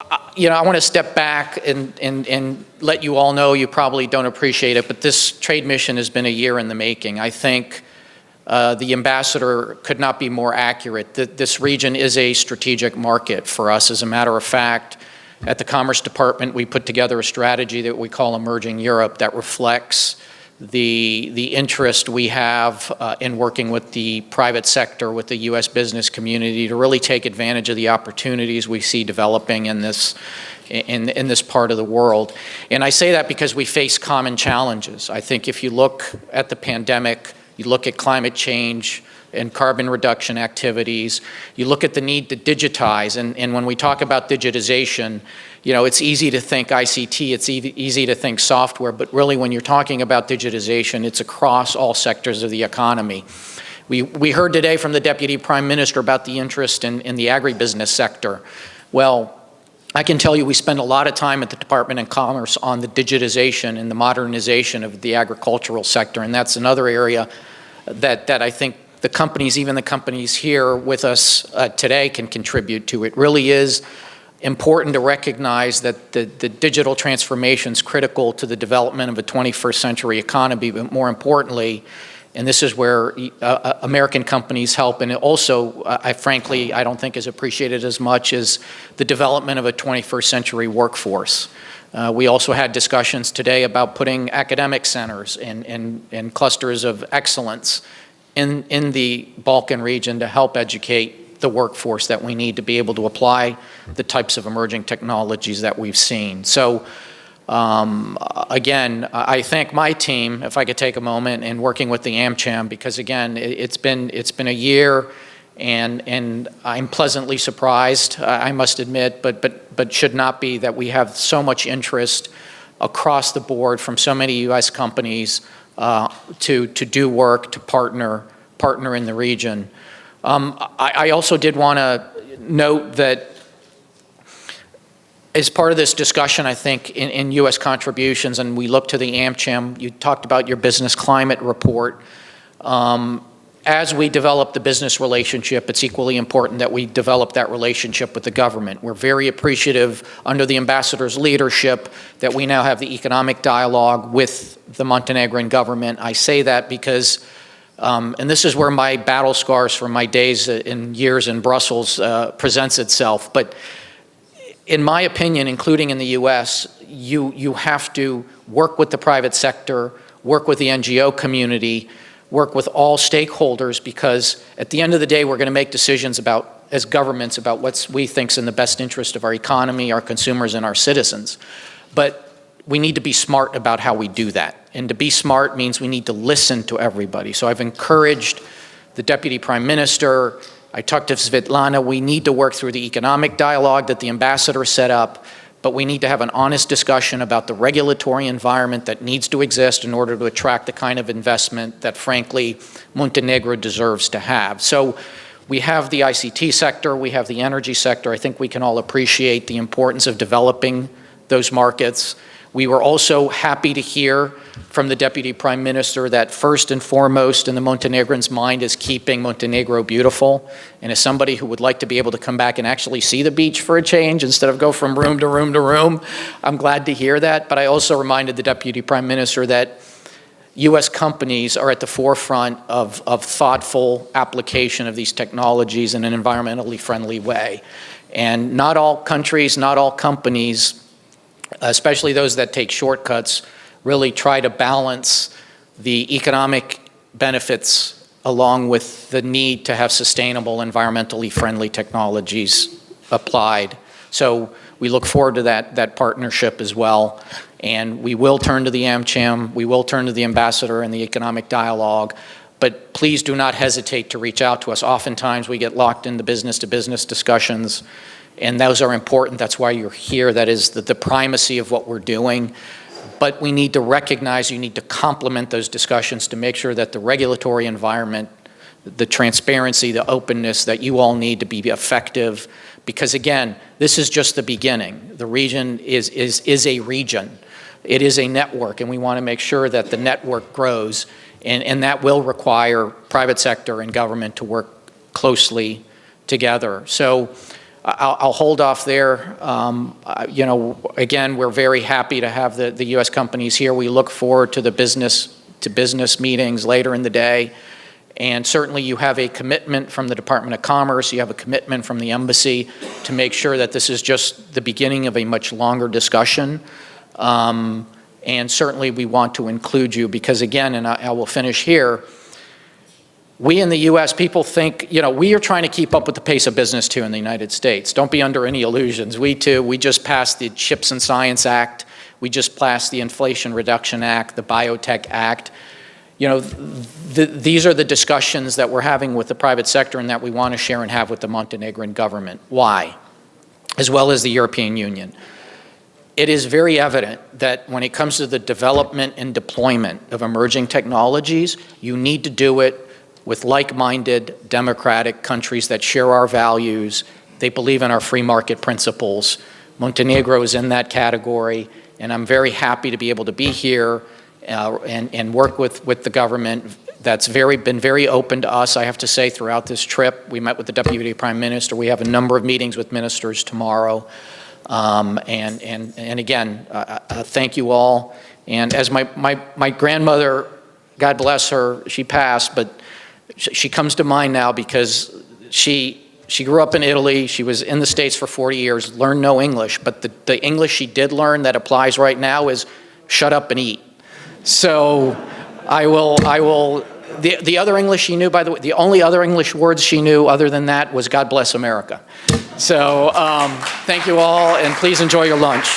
I want to step back and let you all know, you probably don't appreciate it, but this trade mission has been a year in the making. I think the ambassador could not be more accurate. This region is a strategic market for us. As a matter of fact, at the Commerce Department, we put together a strategy that we call Emerging Europe that reflects the interest we have in working with the private sector, with the U.S. business community, to really take advantage of the opportunities we see developing in this part of the world. And I say that because we face common challenges. I think if you look at the pandemic, you look at climate change and carbon reduction activities, you look at the need to digitize, and when we talk about digitization, it's easy to think ICT, it's easy to think software, but really when you're talking about digitization, it's across all sectors of the economy. We heard today from the Deputy Prime Minister about the interest in the agribusiness sector. Well, I can tell you we spend a lot of time at the Department of Commerce on the digitization and the modernization of the agricultural sector, and that's another area that I think the companies, even the companies here with us today, can contribute to. It really is important to recognize that the digital transformation is critical to the development of a 21st century economy, but more importantly, and this is where American companies help, and it also, frankly, I don't think is appreciated as much as the development of a 21st century workforce. We also had discussions today about putting academic centers and clusters of excellence in the Balkan region to help educate the workforce that we need to be able to apply the types of emerging technologies that we've seen. So again, I thank my team, if I could take a moment, in working with the AmCham, because again, it's been a year, and I'm pleasantly surprised, I must admit, but should not be, that we have so much interest across the board from so many U.S. companies to do work, to partner in the region. I also did want to note that as part of this discussion, I think, in U.S. contributions, and we look to the AmCham, you talked about your business climate report. As we develop the business relationship, it's equally important that we develop that relationship with the government. We're very appreciative, under the ambassador's leadership, that we now have the economic dialogue with the Montenegrin government. I say that because, and this is where my battle scars from my days and years in Brussels presents itself, but in my opinion, including in the U.S., you have to work with the private sector, work with the NGO community, work with all stakeholders, because at the end of the day, we're going to make decisions about, as governments, about what we think is in the best interest of our economy, our consumers, and our citizens. But we need to be smart about how we do that. And to be smart means we need to listen to everybody. So I've encouraged the Deputy Prime Minister, I talked to Svetlana, we need to work through the economic dialogue that the ambassador set up, but we need to have an honest discussion about the regulatory environment that needs to exist in order to attract the kind of investment that, frankly, Montenegro deserves to have. So we have the ICT sector, we have the energy sector. I think we can all appreciate the importance of developing those markets. We were also happy to hear from the Deputy Prime Minister that first and foremost in the Montenegrins' mind is keeping Montenegro beautiful. And as somebody who would like to be able to come back and actually see the beach for a change instead of go from room to room to room, I'm glad to hear that. But I also reminded the Deputy Prime Minister that U.S. companies are at the forefront of thoughtful application of these technologies in an environmentally friendly way. And not all countries, not all companies, especially those that take shortcuts, really try to balance the economic benefits along with the need to have sustainable, environmentally friendly technologies applied. So we look forward to that partnership as well. And we will turn to the AmCham, we will turn to the ambassador and the economic dialogue, but please do not hesitate to reach out to us. Oftentimes we get locked into business-to-business discussions, and those are important. That's why you're here. That is the primacy of what we're doing. But we need to recognize, you need to complement those discussions to make sure that the regulatory environment, the transparency, the openness that you all need to be effective. Because again, this is just the beginning. The region is a region. It is a network, and we want to make sure that the network grows, and that will require private sector and government to work closely together. So I'll hold off there. You know, again, we're very happy to have the U.S. companies here. We look forward to the business meetings later in the day. And certainly you have a commitment from the Department of Commerce, you have a commitment from the embassy to make sure that this is just the beginning of a much longer discussion. And certainly we want to include you because again, and I will finish here, we in the U.S., people think, you know, we are trying to keep up with the pace of business too in the United States. Don't be under any illusions. We too, we just passed the Chips and Science Act. We just passed the Inflation Reduction Act, the Biotech Act. You know, these are the discussions that we're having with the private sector and that we want to share and have with the Montenegrin government. Why? As well as the European Union. It is very evident that when it comes to the development and deployment of emerging technologies, you need to do it with like-minded democratic countries that share our values. They believe in our free market principles. Montenegro is in that category, and I'm very happy to be able to be here and work with the government that's been very open to us. I have to say, throughout this trip, we met with the Deputy Prime Minister. We have a number of meetings with ministers tomorrow. And again, thank you all. And as my grandmother, God bless her, she passed, but she comes to mind now because she grew up in Italy. She was in the States for 40 years, learned no English, but the English she did learn that applies right now is shut up and eat. So I will, the other English she knew, by the way, the only other English words she knew other than that was God bless America. So thank you all, and please enjoy your lunch.